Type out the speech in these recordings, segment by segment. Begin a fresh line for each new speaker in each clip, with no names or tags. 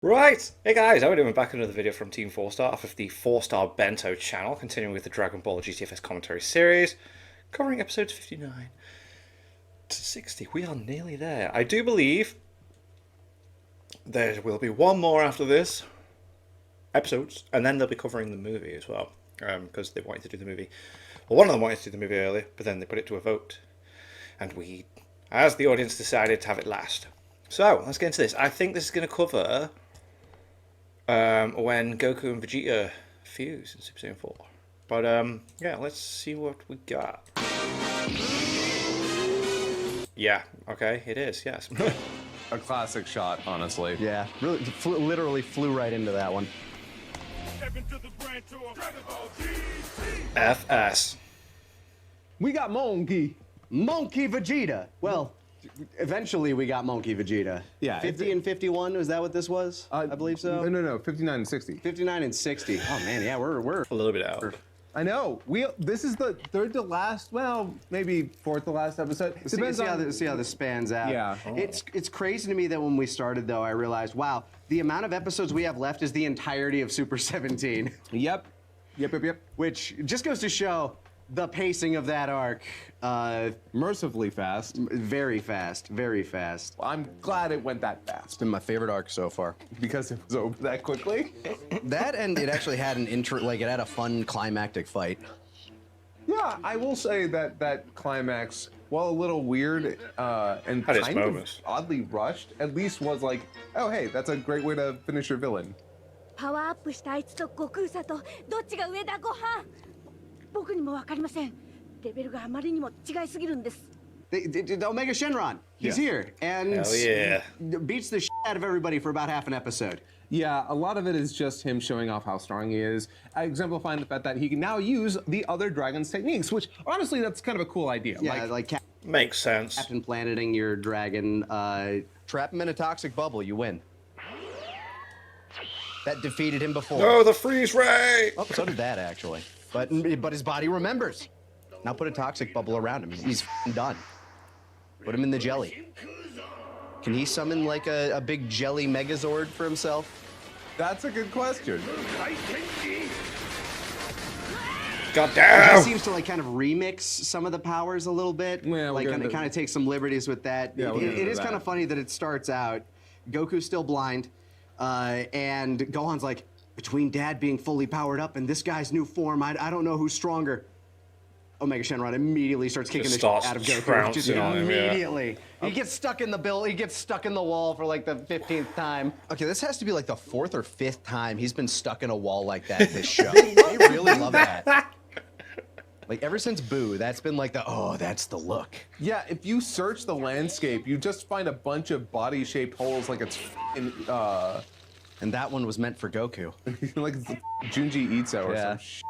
Right, hey guys, how are we doing? Back another video from Team 4-Star off of the 4-Star Bento channel, continuing with the Dragon Ball GTFS commentary series, covering episodes 59 to 60. We are nearly there. I do believe there will be one more after this episodes, and then they'll be covering the movie as well, because they wanted to do the movie. Well, one of them wanted to do the movie earlier, but then they put it to a vote, and we, as the audience, decided to have it last. So, let's get into this. I think this is going to cover when Goku and Vegeta fuse in Super Saiyan 4. But yeah, let's see what we got. Yeah, okay, it is, yes.
A classic shot, honestly.
Yeah, really, literally flew right into that one.
FS.
We got Monkey Vegeta. Well, eventually we got Monkey Vegeta.
Yeah.
50 and 51, was that what this was? I believe so.
No, 59 and 60.
59 and 60. Oh man, yeah, we're
A little bit out.
I know. This is the third to last, well, maybe fourth to last episode.
See how this spans out.
Yeah.
It's crazy to me that when we started though, I realized, wow, the amount of episodes we have left is the entirety of Super 17.
Yep.
Which just goes to show the pacing of that arc.
Mercifully fast.
Very fast, very fast.
I'm glad it went that
It's
fast
been my favorite arc so far.
because it was over that quickly.
That and it actually had an it had a fun climactic fight.
Yeah, I will say that climax, while a little weird and
Had its
kind of
moments.
oddly rushed, at least was like, oh hey, that's a great way to finish your villain.
パワーアップしたあいつと悟空さとどっちが上だご飯僕にも分かりませんレベルがあまりにも違いすぎるんです
The Omega Shenron, he's here, and
Hell yeah.
beats the shit out of everybody for about half an episode.
Yeah, a lot of it is just him showing off how strong he is, exemplifying the fact that he can now use the other dragon's techniques, which honestly, that's kind of a cool idea.
Yeah, like
Makes sense.
Captain Planeting your dragon.
Trap him in a toxic bubble, you win. That defeated him before.
Oh, the freeze ray!
Oh, so did that actually. But his body remembers. Now put a toxic bubble around him. He's f***ing done. Put him in the jelly. Can he summon like a big jelly Megazord for himself?
That's a good question.
God
He
damn!
seems to like kind of remix some of the powers a little bit.
Yeah, we'll
like
get into
kind of take some liberties with that.
Yeah, we'll get
it
into
is
that.
kind of funny that it starts out, Goku's still blind, and Gohan's like, between Dad being fully powered up and this guy's new form, I don't know who's stronger. Omega Shenron immediately starts kicking the shit
starts
out of Goku.
trouncing on him, yeah.
immediately. He gets stuck in he gets stuck in the wall for like the 15th time.
Okay, this has to be like the 4th or 5th time he's been stuck in a wall like that this show. They really love that. Like ever since Boo, that's been like that's the look.
Yeah, if you search the landscape, you just find a bunch of body-shaped holes like it's
And that one was meant for Goku.
like it's Junji Ito or
Yeah.
some shit.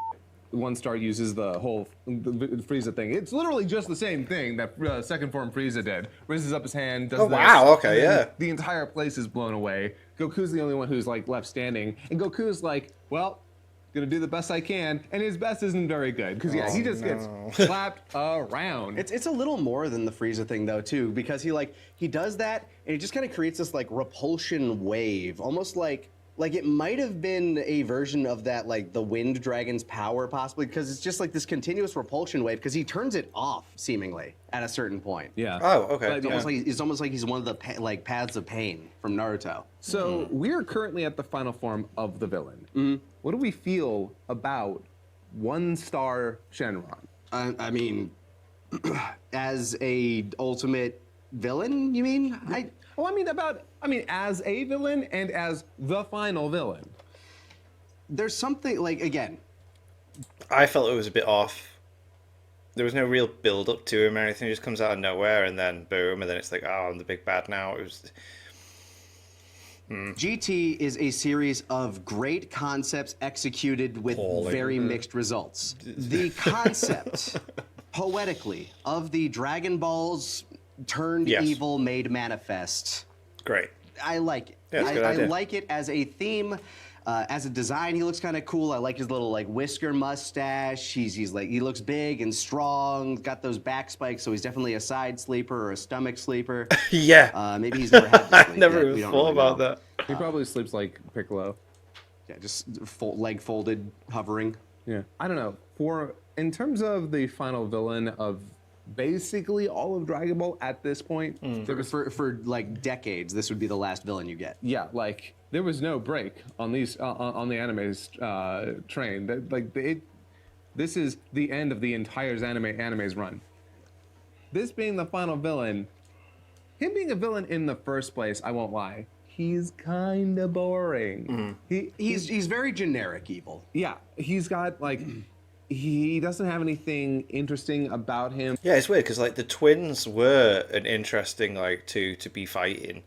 One star uses the whole Frieza thing. It's literally just the same thing that second form Frieza did. Raises up his hand, does
Oh,
this,
wow, okay,
and then
yeah.
The entire place is blown away. Goku's the only one who's like left standing, and Goku's like, well, gonna do the best I can, and his best isn't very good because he just gets slapped around.
It's a little more than the Frieza thing though too, because he does that and he just kind of creates this like repulsion wave, almost like it might have been a version of that like the Wind Dragon's power possibly, because it's just like this continuous repulsion wave because he turns it off seemingly at a certain point.
Yeah.
Oh, okay.
But,
It's almost like he's one of the paths of pain from Naruto.
So we're currently at the final form of the villain. What do we feel about 1-star Shenron?
I mean, as a ultimate villain, you mean?
I mean, as a villain and as the final villain.
There's something like, again,
I felt it was a bit off. There was no real build up to him or anything. He just comes out of nowhere and then boom, and then it's like, oh, I'm the big bad now. It was.
GT is a series of great concepts executed with
Appalling.
very mixed results. The concept, poetically, of the Dragon Balls turned
Yes.
evil made manifest,
Great.
I like it.
Yeah, it's a good
I
idea.
like it as a theme. As a design, he looks kind of cool. I like his little like whisker mustache. He's like, he looks big and strong. Got those back spikes, so he's definitely a side sleeper or a stomach sleeper.
Yeah.
Maybe he's never had to sleep
Never
yet.
even
We don't
thought
really
about
know.
that.
He probably sleeps like Piccolo.
Yeah, just leg folded, hovering.
Yeah. I don't know. In terms of the final villain of basically all of Dragon Ball at this point,
For like decades, this would be the last villain you get.
yeah, like there was no break on these on the anime's train. This is the end of the entire anime's run. This being the final villain, him being a villain in the first place, I won't lie, he's kind of boring.
He's very generic evil.
Yeah, he's got like. He doesn't have anything interesting about him.
Yeah, it's weird because like the twins were an interesting like to be fighting,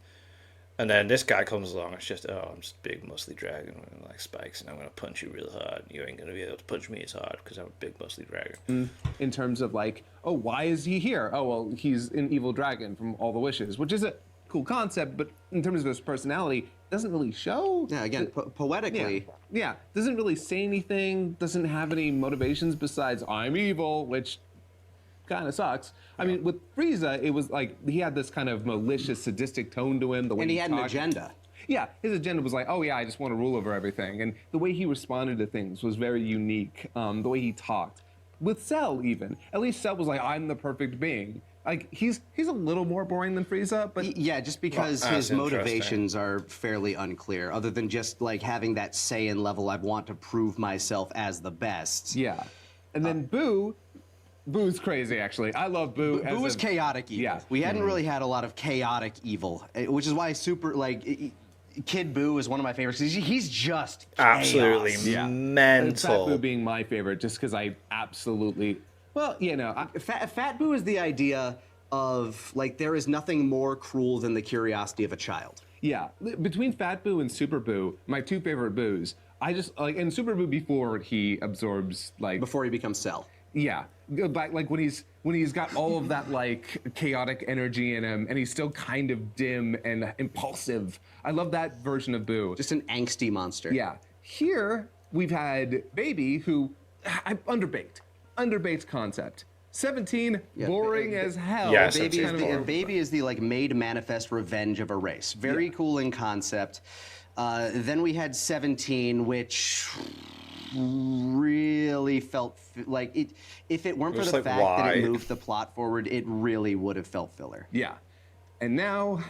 and then this guy comes along. It's just I'm just a big muscly dragon with like spikes, and I'm gonna punch you real hard. You ain't gonna be able to punch me as hard because I'm a big muscly dragon.
In terms of like, oh, why is he here? Oh, well, he's an evil dragon from All the Wishes, which is a cool concept, but in terms of his personality, doesn't really show.
Yeah, again, poetically.
Yeah, doesn't really say anything, doesn't have any motivations besides I'm evil, which kind of sucks. I mean, with Frieza, it was like he had this kind of malicious, sadistic tone to him. The way
And he had an
talked.
agenda.
Yeah, his agenda was like, oh yeah, I just want to rule over everything. And the way he responded to things was very unique. The way he talked. With Cell, even. At least Cell was like, I'm the perfect being. Like, he's a little more boring than Frieza, but...
Yeah, just because
Well,
his
that's
motivations are fairly unclear, other than just like having that Saiyan level, I want to prove myself as the best.
Yeah. And then Boo's crazy, actually. I love Boo.
Boo was chaotic evil.
Yeah.
We hadn't really had a lot of chaotic evil, which is why Kid Boo is one of my favorites. He's just
Absolutely
chaos.
And Fat Boo
mental.
being my favorite, just because I absolutely... Well, you know...
Fat Boo is the idea of, like, there is nothing more cruel than the curiosity of a child.
Yeah, between Fat Boo and Super Boo, my two favorite Boos, I just, like, and Super Boo before he absorbs, like...
Before he becomes Cell.
Yeah, back like when he's got all of that like chaotic energy in him, and he's still kind of dim and impulsive. I love that version of Boo.
Just an angsty monster.
Yeah. Here we've had Baby, who underbaked concept. 17,
Yeah,
boring as hell.
Yeah,
Baby is the like made manifest revenge of a race. Very cool in concept. Then we had 17, which really felt like it. If it weren't for the fact that it moved the plot forward, it really would have felt filler.
Yeah. And now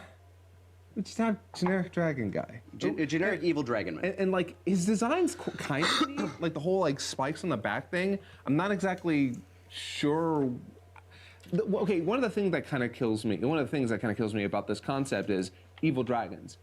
we just have generic dragon guy.
A generic evil dragon man.
And like his design's kind of neat, like the whole like spikes on the back thing. I'm not exactly sure. Okay, one of the things that kind of kills me about this concept is evil dragons.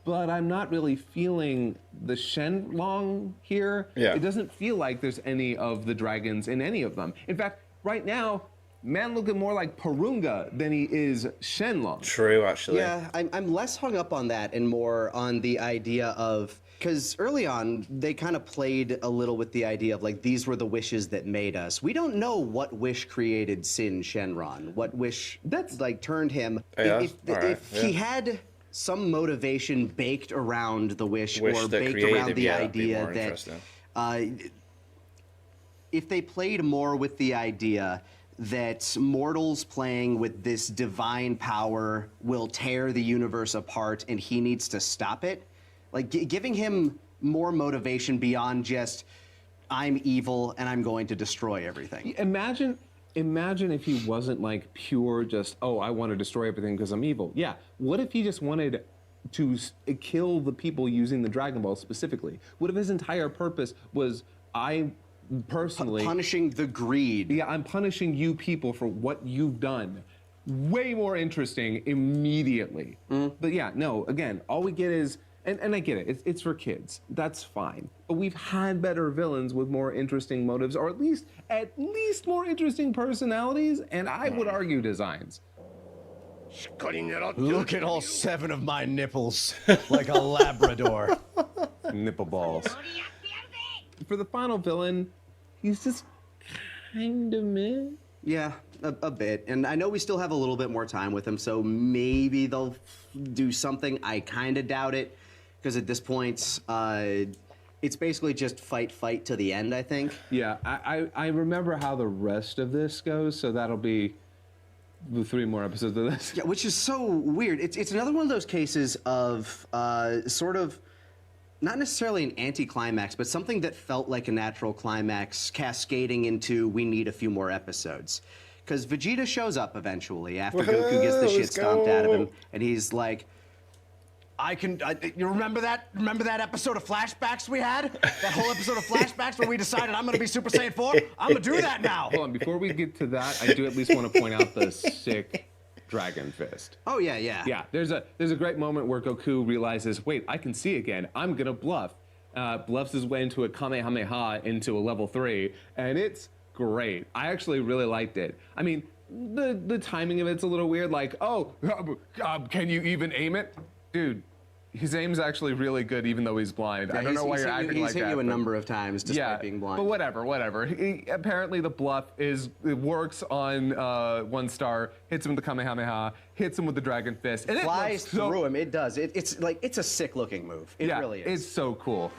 But I'm not really feeling the Shenlong here.
Yeah.
It doesn't feel like there's any of the dragons in any of them. In fact, right now, man looking more like Porunga than he is Shenlong.
True, actually.
Yeah, I'm less hung up on that and more on the idea of, because early on, they kind of played a little with the idea of like, these were the wishes that made us. We don't know what wish created Sin Shenron, what wish
That's
like turned him.
Yeah,
If he had some motivation baked around the wish or
that
baked
created
around
him,
the
yeah, that'd be
idea
more
that
interesting.
if they played more with the idea that mortals playing with this divine power will tear the universe apart and he needs to stop it, like giving him more motivation beyond just I'm evil and I'm going to destroy everything.
Imagine if he wasn't like pure just, oh, I want to destroy everything because I'm evil. Yeah, what if he just wanted to kill the people using the Dragon Ball specifically? What if his entire purpose was, I personally...
punishing the greed.
Yeah, I'm punishing you people for what you've done. Way more interesting immediately. But yeah, no, again, all we get is, and I get it, it's for kids. That's fine. But we've had better villains with more interesting motives, or at least more interesting personalities, and I would argue designs.
Look at all 7 of my nipples, like a Labrador.
Nipple balls. For the final villain, he's just kind of meh.
Yeah, a bit. And I know we still have a little bit more time with him, so maybe they'll do something. I kind of doubt it, because at this point, it's basically just fight to the end, I think.
Yeah, I remember how the rest of this goes, so that'll be 3 more episodes of this.
Yeah, which is so weird. It's another one of those cases of sort of not necessarily an anticlimax, but something that felt like a natural climax cascading into we need a few more episodes. Because Vegeta shows up eventually after Goku gets the shit stomped out of him, and he's like, you remember that? Remember that episode of flashbacks we had? That whole episode of flashbacks where we decided I'm gonna be Super Saiyan 4? I'm gonna do that now.
Hold on, before we get to that, I do at least want to point out the sick Dragon Fist.
Oh yeah, yeah.
Yeah, there's a great moment where Goku realizes, wait, I can see again. I'm gonna bluff. Bluffs his way into a Kamehameha into a level 3, and it's great. I actually really liked it. I mean, the timing of it's a little weird. Like, can you even aim it? Dude, his aim's actually really good, even though he's blind.
Yeah,
I don't know why you're acting like that.
He's hit you a number of times despite being blind.
But whatever. Apparently the bluff it works on 1 star, hits him with the Kamehameha, hits him with the Dragon Fist, and
flies through him. It does. It's a sick looking move. It really is.
It's so cool.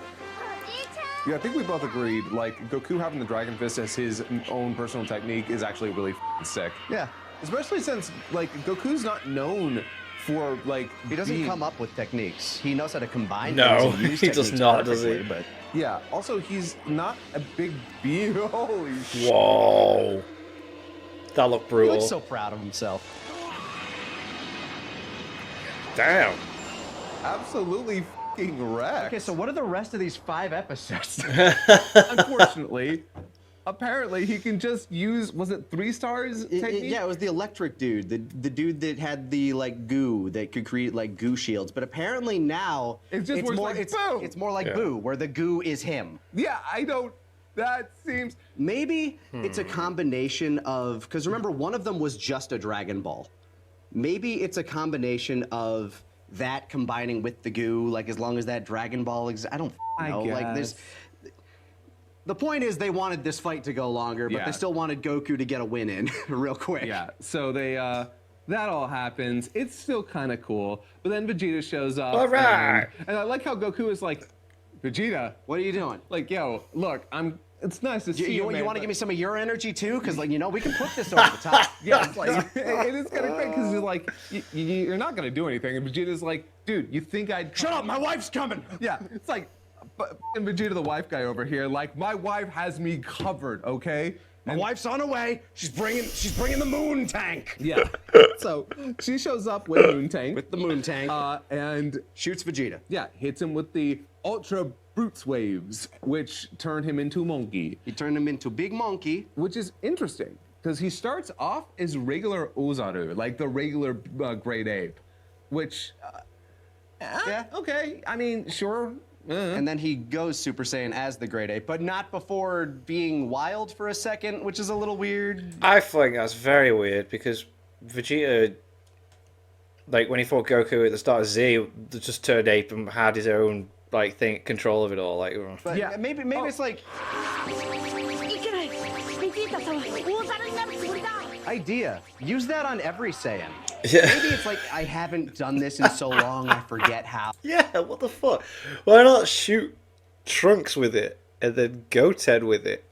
Yeah, I think we both agreed, like, Goku having the Dragon Fist as his own personal technique is actually really sick.
Yeah.
Especially since, like, Goku's not known for, like,
he doesn't come up with techniques. He knows how to combine
no,
things and use
he does
techniques
not, does he?
But
yeah, also, he's not a big beast. Holy shit.
Whoa. That looked
he
brutal.
looks so proud of himself.
Damn.
Absolutely fucking wrecked.
Okay, so what are the rest of these 5 episodes?
Unfortunately, apparently he can just use, was it 3 stars technique?
Yeah, it was the electric dude, the dude that had the like goo that could create like goo shields. But apparently now
It's just
more
like Boo!
It's more like Boo, where the goo is him.
Yeah, that seems...
Maybe it's a combination of, because remember, one of them was just a Dragon Ball. Maybe it's a combination of that combining with the goo, like as long as that Dragon Ball exists. I don't know. Like this. The point is they wanted this fight to go longer, but they still wanted Goku to get a win in real quick.
Yeah, so they, that all happens. It's still kind of cool, but then Vegeta shows up.
All right.
And I like how Goku is like, Vegeta.
What are you doing?
Like, yo, look, it's nice to see you,
You want to give me some of your energy too? Because like, we can put this over the top.
Yeah, it's like, it is kind of great because you're like, you're not going to do anything. And Vegeta's like, dude, you think I'd...
Shut up, my wife's coming.
Yeah, it's like, and Vegeta, the wife guy over here, like, my wife has me covered, okay?
My wife's on her way. She's bringing the moon tank.
Yeah. So she shows up with Moon Tank.
With the moon tank.
And
shoots Vegeta.
Yeah, hits him with the Ultra Brutes Waves, which turned him into Monkey.
He turned him into Big Monkey.
Which is interesting, because he starts off as regular Ozaru, like the regular great ape, which,
yeah,
okay, I mean, sure.
And then he goes Super Saiyan as the Great Ape, but not before being wild for a second, which is a little weird.
I think that's very weird because Vegeta, like when he fought Goku at the start of Z, just turned ape and had his own like control of it all. Like,
but yeah, maybe it's like idea. Use that on every Saiyan.
Yeah.
Maybe it's like I haven't done this in so long, I forget how.
Yeah, what the fuck? Why not shoot Trunks with it and then Goten with it?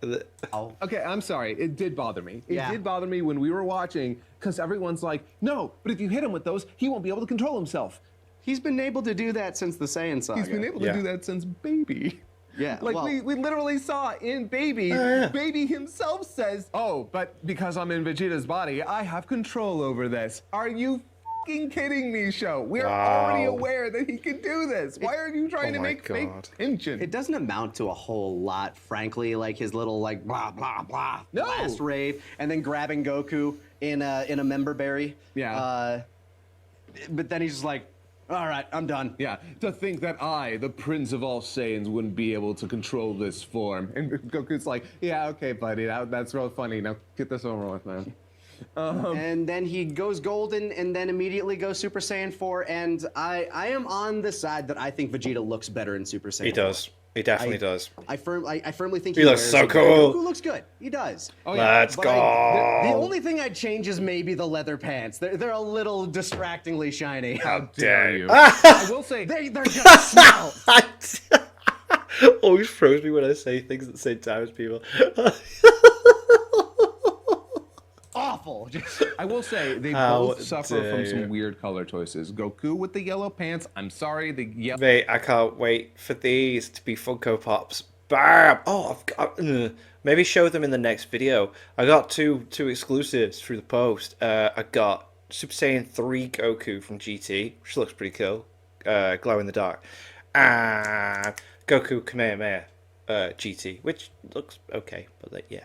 Okay, I'm sorry. It did bother me. It
Yeah.
did bother me when we were watching because everyone's like, no, but if you hit him with those, he won't be able to control himself.
He's been able to do that since the Saiyan saga.
He's been able to do that since Baby.
Yeah,
like
well,
we literally saw in Baby, Baby himself says, oh, but because I'm in Vegeta's body, I have control over this. Are you fucking kidding me, Show? We're already aware that he can do this. Why are you trying to make fake tension?
It doesn't amount to a whole lot, frankly, like his little like blah blah blah blast rave, and then grabbing Goku in a member berry.
Yeah.
But then he's just like, all right, I'm done.
Yeah, to think that I, the Prince of all Saiyans, wouldn't be able to control this form. And Goku's like, yeah, okay, buddy, that's real funny. Now get this over with, man.
And then he goes golden and then immediately goes Super Saiyan 4. And I am on the side that I think Vegeta looks better in Super Saiyan 4.
He does. He definitely does.
I firmly think
he looks so cool.
Goku looks good. He does.
Oh, yeah. Let's go.
The only thing I'd change is maybe the leather pants. They're a little distractingly shiny.
How dare you? I will say
they're gonna smell.
Always throws me when I say things at the same time as people.
Off. awful.
I will say they
How
both suffer
dare
from
you.
some weird color choices. Goku with the yellow pants. I'm sorry, the yellow.
Mate, I can't wait for these to be Funko Pops. Bam! Oh, I've got. Maybe show them in the next video. I got two exclusives through the post. I got Super Saiyan 3 Goku from GT, which looks pretty cool. Glow in the dark. And Goku Kamehameha GT, which looks okay, but like, yeah.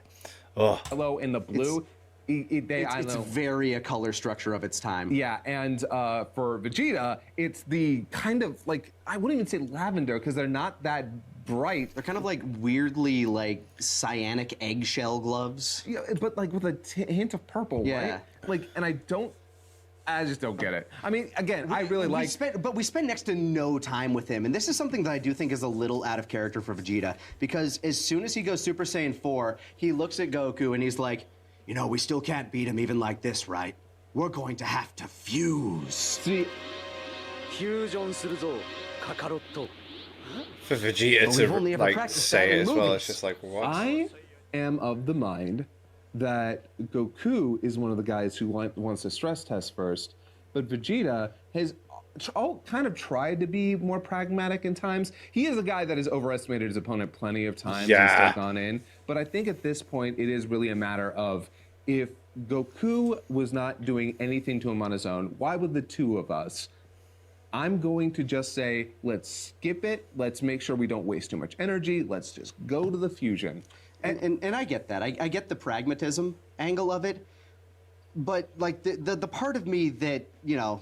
Oh,
Yellow and the blue.
It's very a color structure of its time.
Yeah, and for Vegeta, it's the kind of like, I wouldn't even say lavender because they're not that bright.
They're kind of like weirdly like cyanic eggshell gloves.
Yeah, but like with a hint of purple,
Yeah.
right? Like, and I just don't get it. I mean, again, I really like.
But we spend next to no time with him, and this is something that I do think is a little out of character for Vegeta, because as soon as he goes Super Saiyan 4, he looks at Goku and he's like, you know, we still can't beat him even like this, right? We're going to have to fuse.
See,
for Vegeta
But we've only
to
ever
like
practiced
say
that in
it as well,
movies.
it's just like what?
I am of the mind that Goku is one of the guys who wants to stress test first, but Vegeta has all kind of tried to be more pragmatic in times. He is a guy that has overestimated his opponent plenty of times and
Yeah.
still gone in, but I think at this point it is really a matter of if Goku was not doing anything to him on his own, why would the two of us? I'm going to just say, let's skip it. Let's make sure we don't waste too much energy. Let's just go to the fusion.
And I get that. I get the pragmatism angle of it, but like the part of me that, you know,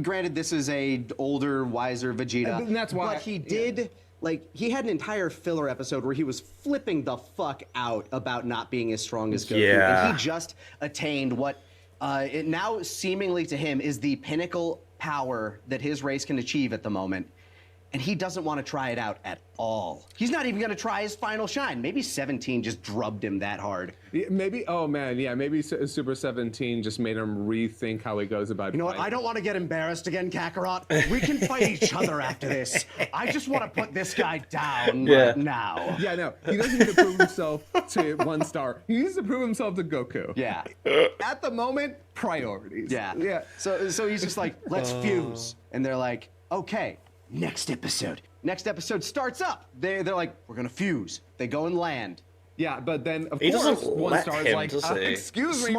granted this is a older, wiser Vegeta,
And that's why-
but he did, like, he had an entire filler episode where he was flipping the fuck out about not being as strong as Goku.
Yeah.
And he just attained what it now seemingly to him is the pinnacle power that his race can achieve at the moment. And he doesn't want to try it out at all. He's not even going to try his final shine. Maybe 17 just drubbed him that hard.
Yeah, maybe, oh man, yeah, maybe Super 17 just made him rethink how he goes about
You know what? I don't want to get embarrassed again, Kakarot. We can fight each other after this. I just want to put this guy down right now.
Yeah, no, he doesn't need to prove himself to 1 star. He needs to prove himself to Goku.
Yeah.
At the moment, priorities.
Yeah.
Yeah.
So he's just like, let's fuse. And they're like, okay, next episode. Next episode starts up. They're like, we're going to fuse. They go and land.
Yeah, but then of
He
course
doesn't
1
let
star is
him,
like,
does he?
excuse me.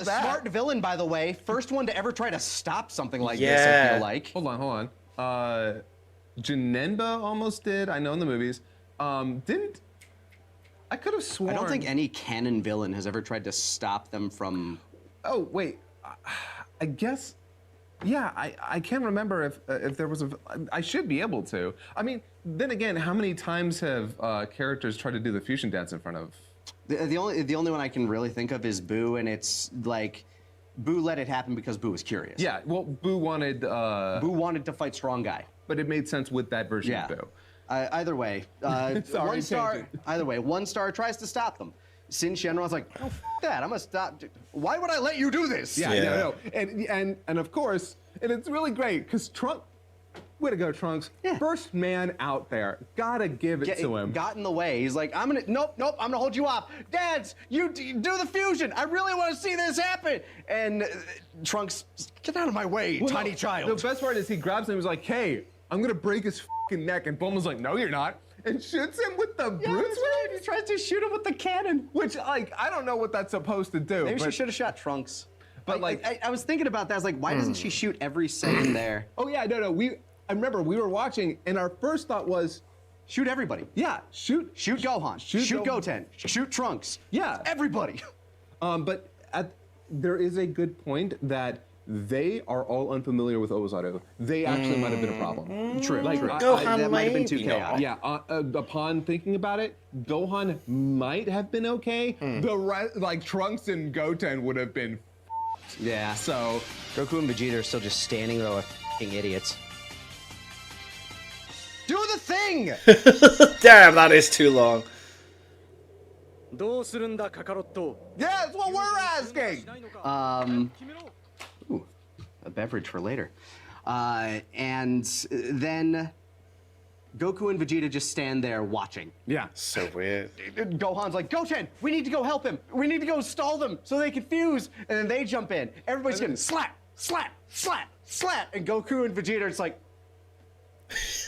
Smart villain, by the way. First one to ever try to stop something like this, I
Yeah.
feel like.
Hold on. Janemba almost did. I know in the movies. Didn't. I could have sworn.
I don't think any canon villain has ever tried to stop them from.
Oh wait, I guess. Yeah, I can't remember if there was a. I should be able to. I mean, then again, how many times have characters tried to do the fusion dance in front of?
The only one I can really think of is Boo, and it's like, Boo let it happen because Boo was curious.
Yeah, well, Boo wanted.
Boo wanted to fight Strong Guy.
But it made sense with that version
Yeah.
of Boo.
Either way,
Sorry,
1 star.
tangent.
Either way, 1 star tries to stop them. Sin Shenron's like, oh, f that, I'm gonna stop. Why would I let you do this?
Yeah,
Yeah.
no. And of course, and it's really great because Trunks. Way to go, Trunks.
Yeah.
First man out there. Gotta give it to him.
Got in the way. He's like, nope, I'm gonna hold you off. Dads, you do the fusion. I really want to see this happen. And Trunks, get out of my way,
Well,
tiny
no,
child.
The best part is he grabs him and he's like, hey, I'm gonna break his fucking neck. And Bulma's like, no, you're not. And shoots him with the
Yeah,
Bruce
that's right. He tries to shoot him with the cannon.
Which, like, I don't know what that's supposed to do.
Maybe she
but,
should have shot Trunks.
But,
I was thinking about that. I was like, why doesn't she shoot every Saiyan there?
Oh, yeah, no. I remember we were watching, and our first thought was,
Shoot everybody.
yeah, shoot.
Shoot Gohan. Shoot Goten. Shoot Trunks.
Yeah.
Everybody.
But there is a good point that they are all unfamiliar with Ozaru. They actually might have been a problem.
True.
Like,
true.
Gohan
That might have been too
maybe not.
chaotic.
Yeah, upon thinking about it, Gohan might have been okay. The rest, like Trunks and Goten would have been.
Yeah.
So,
Goku and Vegeta are still just standing there like f***ing idiots.
Do the thing!
Damn, that is too long.
どうするんだカカロット
yeah, that's what we're asking.
A beverage for later. And then Goku and Vegeta just stand there watching.
Yeah.
So weird.
Gohan's like, Goten, we need to go help him. We need to go stall them so they can fuse. And then they jump in. Everybody's getting slap, slap, slap, slap. And Goku and Vegeta are just like,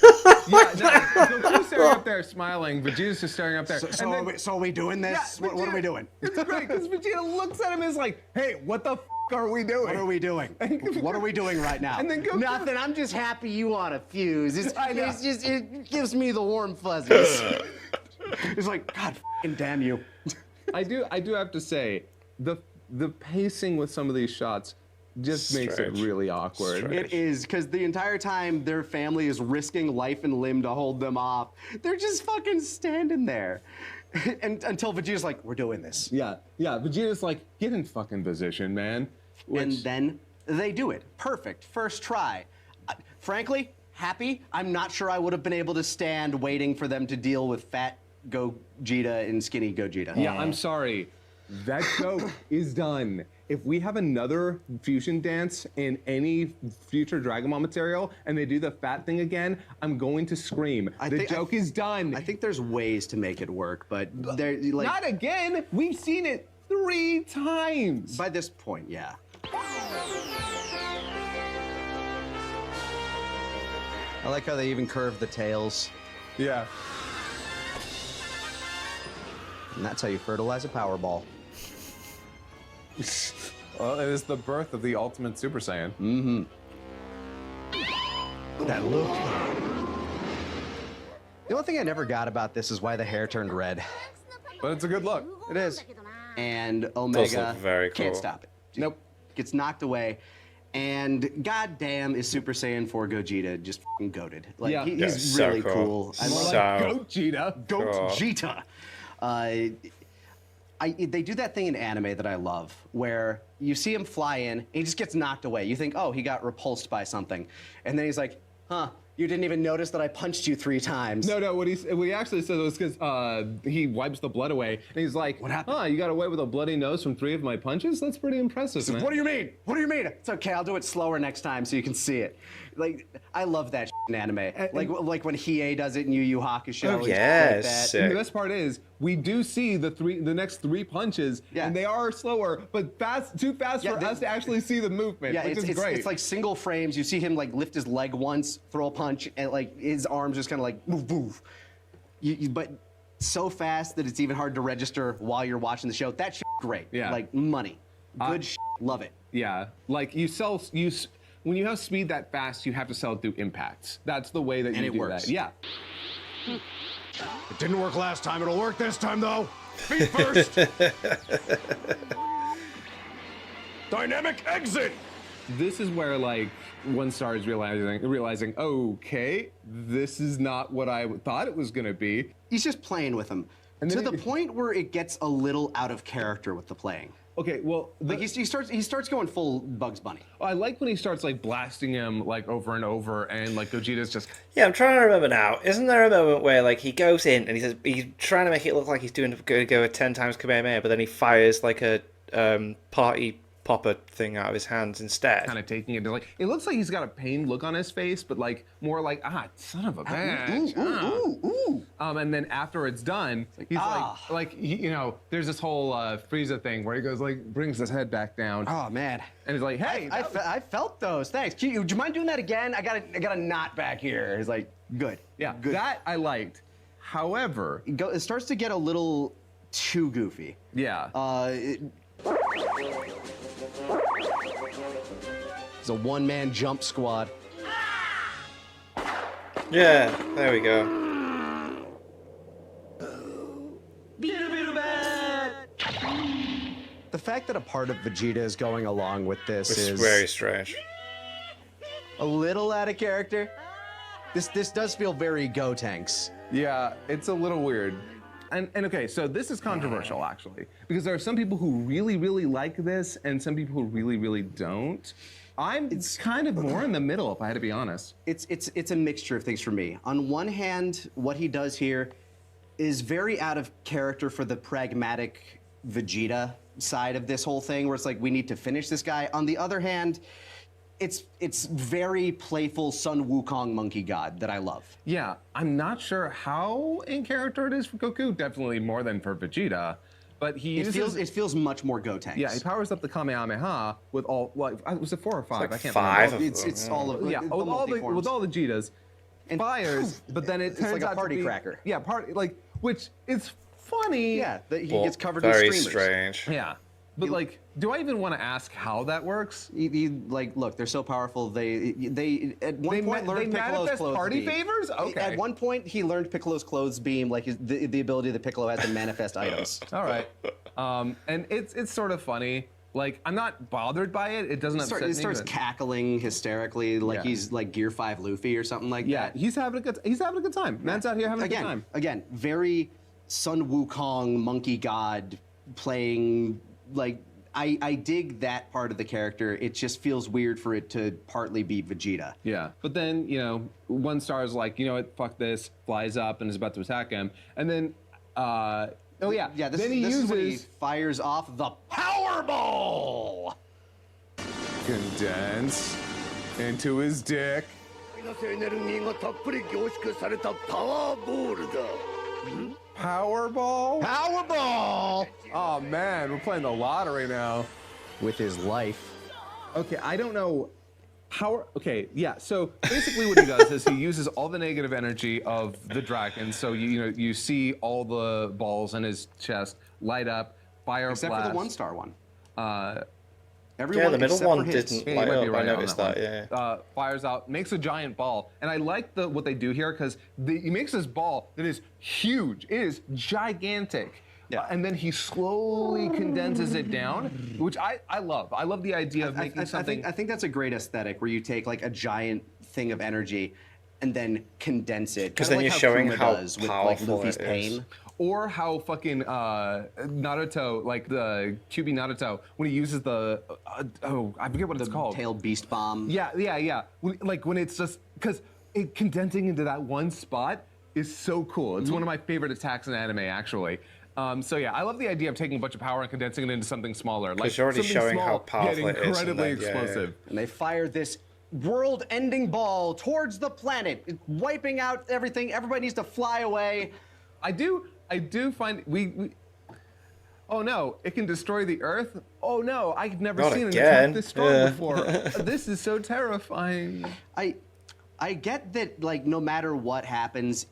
Yeah, no, Goku's staring up there smiling. Vegeta's just staring up there.
so are we doing this?
Yeah,
What are we doing?
It's great because Vegeta looks at him and is like, "Hey, what the f are we doing?
What are we doing? What are we doing right now?
And then Goku-
Nothing. I'm just happy you want to fuse.
I know.
It gives me the warm fuzzies. It's like, God f***ing damn you.
I do have to say, the pacing with some of these shots just makes it
Strange.
really awkward.
Strange.
It is, because the entire time their family is risking life and limb to hold them off. They're just fucking standing there. And until Vegeta's like, we're doing this.
Yeah, Vegeta's like, get in fucking position, man.
And then they do it. Perfect. First try. Frankly, happy. I'm not sure I would have been able to stand waiting for them to deal with fat Gogeta and skinny Gogeta.
Yeah, I'm sorry. That joke is done. If we have another fusion dance in any future Dragon Ball material and they do the fat thing again, I'm going to scream. The joke is done.
I think there's ways to make it work, but they're like,
Not again. We've seen it 3 times.
by this point, yeah. I like how they even curve the tails.
Yeah.
And that's how you fertilize a Powerball.
Well, it is the birth of the ultimate Super Saiyan.
That look. The only thing I never got about this is why the hair turned red.
But it's a good look.
It is. And
Does
Omega
look very
can't
cool.
stop it.
Nope.
Gets knocked away. And goddamn is Super Saiyan 4 Gogeta just f***ing goated. Like,
Yeah.
he's
Yeah, so
really
cool.
cool. I
More
love
like
So-
Gogeta.
Gogeta. They do that thing in anime that I love, where you see him fly in, and he just gets knocked away. You think, oh, he got repulsed by something. And then he's like, huh, you didn't even notice that I punched you 3 times.
No, what he actually said was because he wipes the blood away, and he's like,
What happened?
Huh, you got away with a bloody nose from 3 of my punches? That's pretty impressive, man.
What do you mean? What do you mean? It's okay, I'll do it slower next time so you can see it. Like, I love that in anime. Like when Hiei does it in Yu Yu Hakusho.
Oh,
and
yeah,
shit like that.
sick.
And the best part is, we do see the next 3 punches,
Yeah.
and they are slower, but too fast
Yeah,
for us to actually see the movement,
Yeah,
which is great.
it's like single frames. You see him like lift his leg once, throw a punch, and like his arms just kind of like move, move. But so fast that it's even hard to register while you're watching the show. That shit great.
Yeah.
Like money. Good shit. Love it.
Yeah, like when you have speed that fast, you have to sell it through impacts. That's the way that
And
you
it
do
works.
that. Yeah.
It didn't work last time. It'll work this time, though. Feet first. Dynamic exit.
This is where like one star is realizing, okay, this is not what I thought it was gonna be.
He's just playing with him.
And
To
then
the point where it gets a little out of character with the playing.
Okay, well,
Like he starts going full Bugs Bunny.
I like when he starts like blasting him like over and over, and like Gogeta's just
Yeah, I'm trying to remember now. Isn't there a moment where like he goes in and he says he's trying to make it look like he's going to go a 10 times Kamehameha, but then he fires like a party popper thing out of his hands instead.
kind of taking it. Like it looks like he's got a pained look on his face, but like more like son of a bitch. And then after it's done, he's there's this whole Frieza thing where he goes like brings his head back down,
Oh man.
and he's like, hey,
I felt those. Thanks. Would you mind doing that again? I got a knot back here. He's like, good.
yeah,
good.
that I liked. However,
It starts to get a little too goofy.
yeah.
It's a one-man jump squad.
Yeah, there we go.
The fact that a part of Vegeta is going along with this
It's
is
very strange.
a little out of character. This does feel very Gotenks.
Yeah, it's a little weird. And okay, so this is controversial actually, because there are some people who really, really like this and some people who really, really don't. It's kind of more in the middle, if I had to be honest.
It's a mixture of things for me. On one hand, what he does here is very out of character for the pragmatic Vegeta side of this whole thing, where it's like we need to finish this guy. On the other hand, it's very playful Sun Wukong monkey god that I love.
Yeah, I'm not sure how in character it is for Goku. Definitely more than for Vegeta, but he
It feels much more Gotenks.
Yeah, he powers up the Kamehameha with all, like, was it 4 or 5?
like
I can't
5
remember.
of
It's
them,
all of
Yeah, with all the Jitas,
And
fires, but then it
it's
turns
like a
out
party
to be,
cracker.
Yeah, party, like, which is funny.
Yeah, he
Well,
gets covered
very
with streamers.
strange.
Yeah, but like, do I even want to ask how that works?
Like, look, they're so powerful. They at one point learned
they
Piccolo's
manifest
clothes
party
beam.
favors? Okay.
At one point, he learned Piccolo's clothes beam, like the ability that Piccolo has to manifest items.
All right. And it's sort of funny. Like, I'm not bothered by it. It doesn't upset me.
He starts
but-
cackling hysterically, like
Yeah.
he's like Gear 5 Luffy or something like
Yeah,
that.
he's having a good time. Man's out here having a good time.
Again, very Sun Wukong monkey god playing like I dig that part of the character. It just feels weird for it to partly be Vegeta.
Yeah, but then, you know, one star is like, you know what, fuck this, flies up and is about to attack him. And then, oh yeah,
Yeah, this
then he
is when he
uses
fires off the Powerball!
condense into his dick.
マイナスエネルギーがたっぷり凝縮されたパワーボールだ。
Powerball?
Powerball!
Oh man, we're playing the lottery now.
With his life.
Okay, I don't know. Okay, yeah. So basically, what he does is he uses all the negative energy of the dragon. So you see all the balls in his chest light up, fire
Except
blast.
for the 1-star one.
Yeah, the middle
except
one
for his.
didn't
Yeah, you
light
might be
up. I
right on
noticed
that
that,
one.
yeah.
Fires out, makes a giant ball, and I like what they do here because he makes this ball that is huge. It is gigantic.
Yeah.
And then he slowly condenses it down, which I love. I love the idea of making something.
I think that's a great aesthetic where you take like a giant thing of energy and then condense it.
'Cause
Kinda
then
like
you're
how
showing
Kuma
how
does with like
powerful
Luffy's
it is.
pain.
Or how fucking Naruto, like the QB Naruto, when he uses the I forget what it's called.
Tailed beast bomb.
Yeah. When it's just because it condensing into that one spot is so cool. It's one of my favorite attacks in anime, actually. So yeah, I love the idea of taking a bunch of power and condensing it into something smaller. Like
you're already
something
showing
small,
how powerful
yet
it is, and
incredibly
then- yeah, yeah.
explosive.
And they fire this world-ending ball towards the planet, wiping out everything. Everybody needs to fly away.
I do find we. Oh no! It can destroy the Earth. Oh no! I've never
Not
seen an
again.
attack this strong
Yeah.
before. This is so terrifying.
I get that, like, no matter what happens,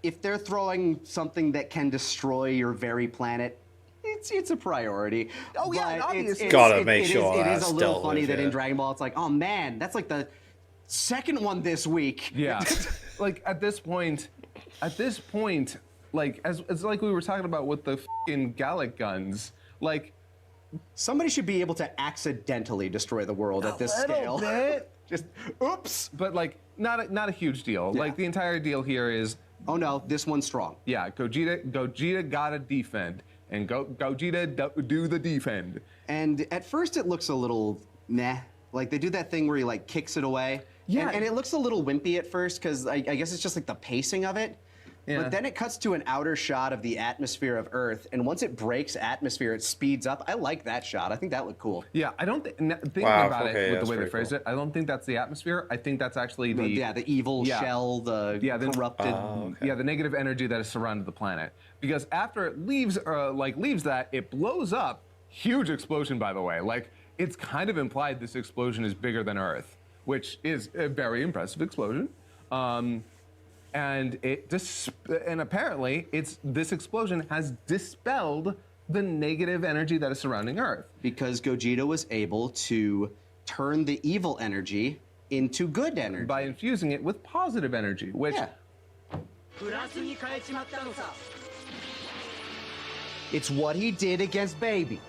if they're throwing something that can destroy your very planet, it's a priority.
Oh, yeah,
But
obviously.
Gotta make sure
it is
that's
a little
dealt
funny
with,
that in
yeah.
Dragon Ball it's like, oh man, that's like the second one this week.
Yeah. Like at this point, like as like we were talking about with the fucking Gallic guns, like
Somebody should be able to accidentally destroy the world at this scale.
bit.
Just oops.
But like not a huge deal. Like the entire deal here is,
Oh no, this one's strong.
yeah, Gogeta gotta defend, and Gogeta do the defend.
And at first it looks a little meh. Like they do that thing where he like kicks it away.
Yeah.
And it looks a little wimpy at first because I guess it's just like the pacing of it.
Yeah.
But then it cuts to an outer shot of the atmosphere of Earth, and once it breaks atmosphere, it speeds up. I like that shot. I think that looked cool.
Yeah, I don't thinking
Wow,
about
okay,
it with
that's
the way they
pretty
phrased
cool.
it. I don't think that's the atmosphere. I think that's actually the
The evil
Yeah.
shell, the corrupted.
Yeah, the negative energy that has surrounded the planet. Because after it leaves that, it blows up. Huge explosion, by the way. Like it's kind of implied this explosion is bigger than Earth, which is a very impressive explosion. And apparently this explosion has dispelled the negative energy that is surrounding Earth.
Because Gogeta was able to turn the evil energy into good energy.
By infusing it with positive energy, which
Yeah.
プラスに変えちまったのさ
It's what he did against Baby.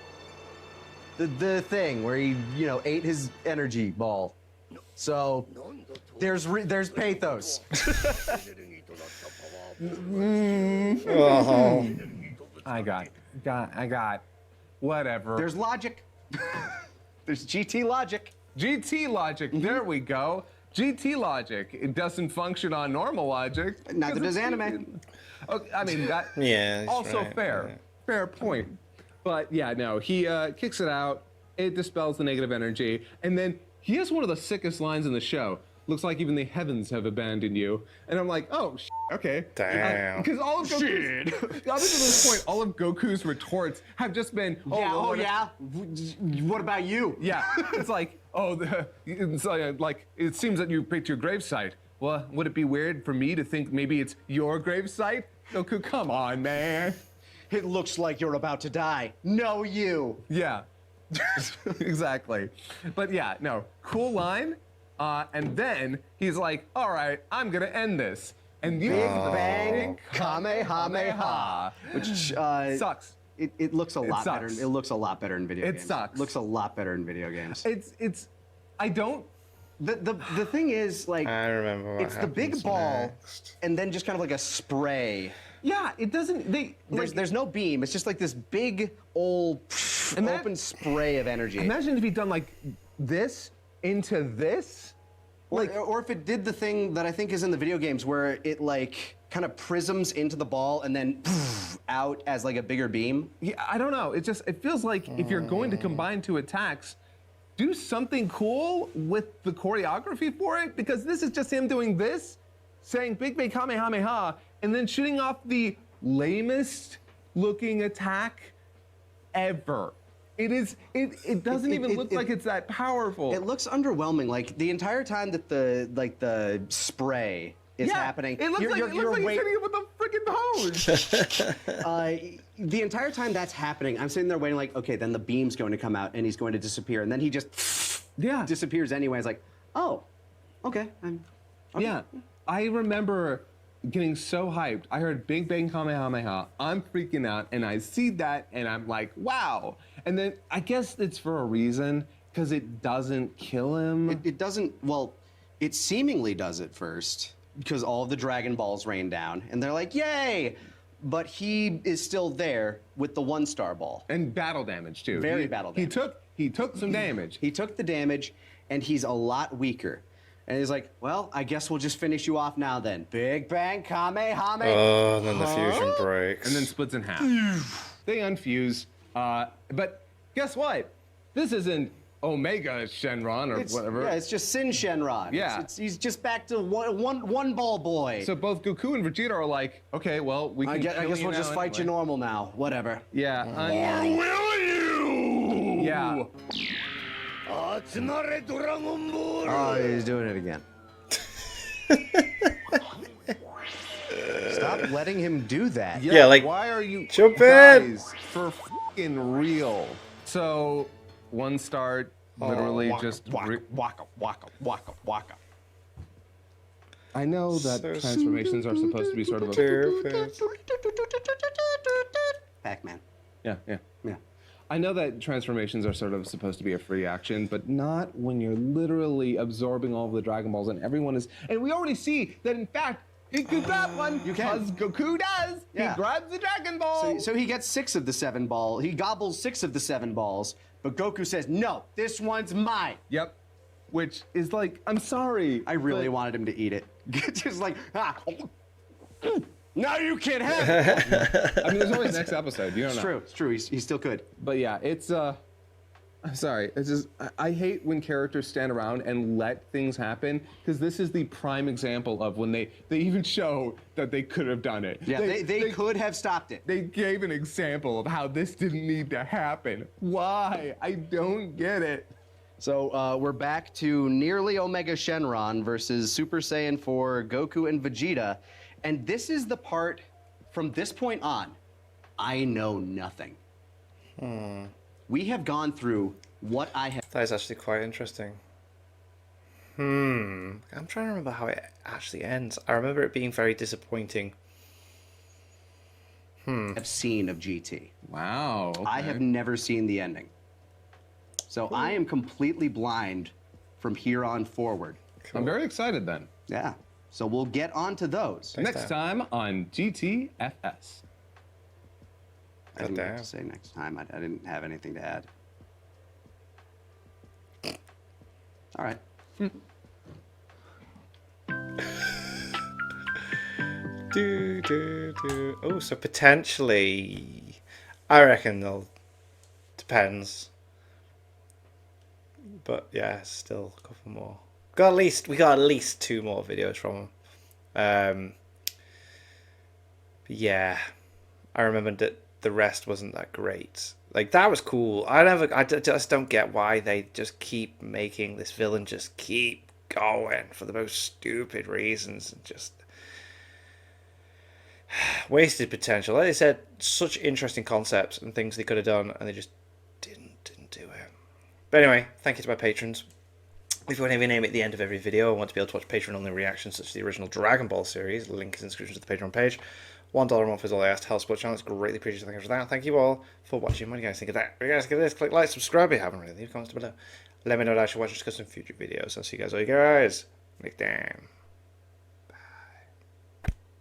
The thing where he, ate his energy ball. So there's pathos.
Oh,
I got whatever.
There's logic. There's GT logic.
GT logic, there we go. GT logic. It doesn't function on normal logic.
Neither
because
does
it's-
anime.
Okay, I mean, that
Yeah, that's
also
right,
fair.
yeah.
Fair point. But yeah, no, he kicks it out. It dispels the negative energy. And then he has one of the sickest lines in the show. Looks like even the heavens have abandoned you. And I'm like, oh, okay.
Damn.
Because all of Goku's, up until this point, all of Goku's retorts have just been,
What about you?
yeah. It's like, it seems that you picked your gravesite. Well, would it be weird for me to think maybe it's your gravesite? Goku, come on, man.
It looks like you're about to die. No, you.
Yeah, exactly. But yeah, no, cool line. And then he's like, all right, I'm gonna end this. And you
Bang, Kamehameha. Which
sucks.
It looks a lot better.
sucks.
It looks a lot better in video
It
games.
sucks.
Looks a lot better in video games.
I don't,
The thing is, like,
I remember what
it's the big
happens
ball
next.
and then just kind of like a spray.
yeah, it doesn't,
There's no beam. It's just like this big old open spray of energy.
imagine if he'd done like this into this.
Or if it did the thing that I think is in the video games where it like kind of prisms into the ball and then out as like a bigger beam.
Yeah, I don't know. It feels like if you're going to combine two attacks, do something cool with the choreography for it, because this is just him doing this, saying Big Bang Kamehameha, and then shooting off the lamest looking attack ever. It doesn't even look like it's that powerful.
It looks underwhelming. Like the entire time that the spray is happening,
It looks like he's hitting it with a freaking hose.
the entire time that's happening, I'm sitting there waiting, like, okay, then the beam's going to come out and he's going to disappear, and then he just disappears anyway. It's like, oh, okay. Okay.
Yeah, I remember getting so hyped. I heard Big Bang Kamehameha. I'm freaking out, and I see that, and I'm like, wow. And then I guess it's for a reason, because it doesn't kill him.
It doesn't. Well, it seemingly does at first, because all of the Dragon Balls rain down, and they're like, yay! But he is still there with the 1-star ball.
And battle damage too.
Very battle damage.
He took some damage.
He took the damage, and he's a lot weaker. And he's like, well, I guess we'll just finish you off now then. Big Bang Kamehameha.
Oh, and then the fusion breaks.
And then splits in half. They unfuse. But guess what? This isn't Omega Shenron or whatever.
Yeah, it's just Sin Shenron.
Yeah.
He's just back to one ball boy.
So both Goku and Vegeta are like, okay, well, we can
I guess
kill you
we'll
now
just fight you
anyway.
normal now. Whatever.
Yeah.
Will you?
Yeah.
集まれドラゴンボール
Oh, he's doing it again. Stop letting him do that.
Yeah, like,
why are you
jump in!
guys, for fucking real? So 1-star literally just
waka, waka, waka, waka.
I know that
So
transformations are supposed to be sort of a
Perfect.
Pac-Man.
yeah.
Yeah.
I know that transformations are sort of supposed to be a free action, but not when you're literally absorbing all of the Dragon Balls and everyone is. And we already see that in fact he could grab one
You can.
because Goku does.
Yeah.
He grabs the Dragon Ball.
So he gets 6 of the 7 balls. He gobbles 6 of the 7 balls, but Goku says, no, this one's mine.
Yep. Which is like, I'm sorry.
I really
but-
wanted him to eat it. Just like, now you can't have it.
I mean, there's always next episode. You don't know.
It's true. He's still good.
But yeah, it's I'm sorry. It's just I hate when characters stand around and let things happen, because this is the prime example of when they even show that they could have done it.
Yeah, they could have stopped it.
They gave an example of how this didn't need to happen. Why? I don't get it.
So we're back to nearly Omega Shenron versus Super Saiyan 4 Goku and Vegeta. And this is the part, from this point on, I know nothing. We have gone through what I have.
That is actually quite interesting. I'm trying to remember how it actually ends. I remember it being very disappointing.
have seen of GT.
Wow.
I have never seen the ending. So I am completely blind from here on forward.
I'm very excited then.
Yeah. So we'll get on to those.
Next time on GTFS.
I didn't have
Goddamn.
to say next time. I didn't have anything to add. All right.
Oh, so potentially, I reckon they'll. Depends. But yeah, still a couple more. We got at least 2 more videos from him. Yeah, I remember that the rest wasn't that great. Like, that was cool. I just don't get why they just keep making this villain just keep going for the most stupid reasons, and just wasted potential. Like I said, such interesting concepts and things they could have done, and they just didn't do it. But anyway, thank you to my patrons. If you want to have your name at the end of every video and want to be able to watch Patreon-only reactions such as the original Dragon Ball series, link is in the description to the Patreon page. $1 a month is all I ask to help support the channel. It's greatly appreciated. Thank you for that. Thank you all for watching. What do you guys think of that? If you guys give this, click like, subscribe if you haven't already. Leave comments below. Let me know what I should watch and discuss in future videos. I'll see you guys all, you guys. Next time.